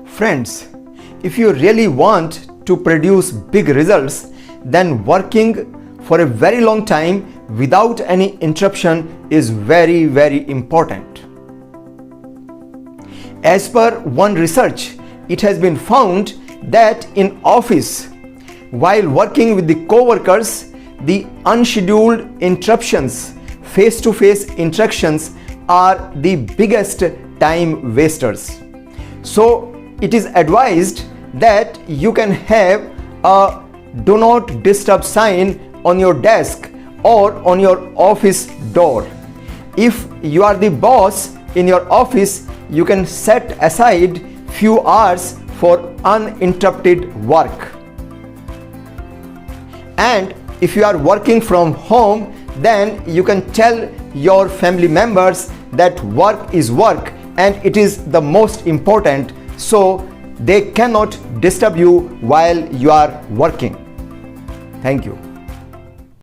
Friends, if you really want to produce big results, then working for a very long time without any interruption is very, very important. As per one research, it has been found that in office, while working with the co-workers, the unscheduled interruptions, face-to-face interactions are the biggest time wasters. So it is advised that you can have a do not disturb sign on your desk or on your office door. If you are the boss in your office, you can set aside few hours for uninterrupted work. And if you are working from home, then you can tell your family members that work is work and it is the most important, so they cannot disturb you while you are working. Thank you.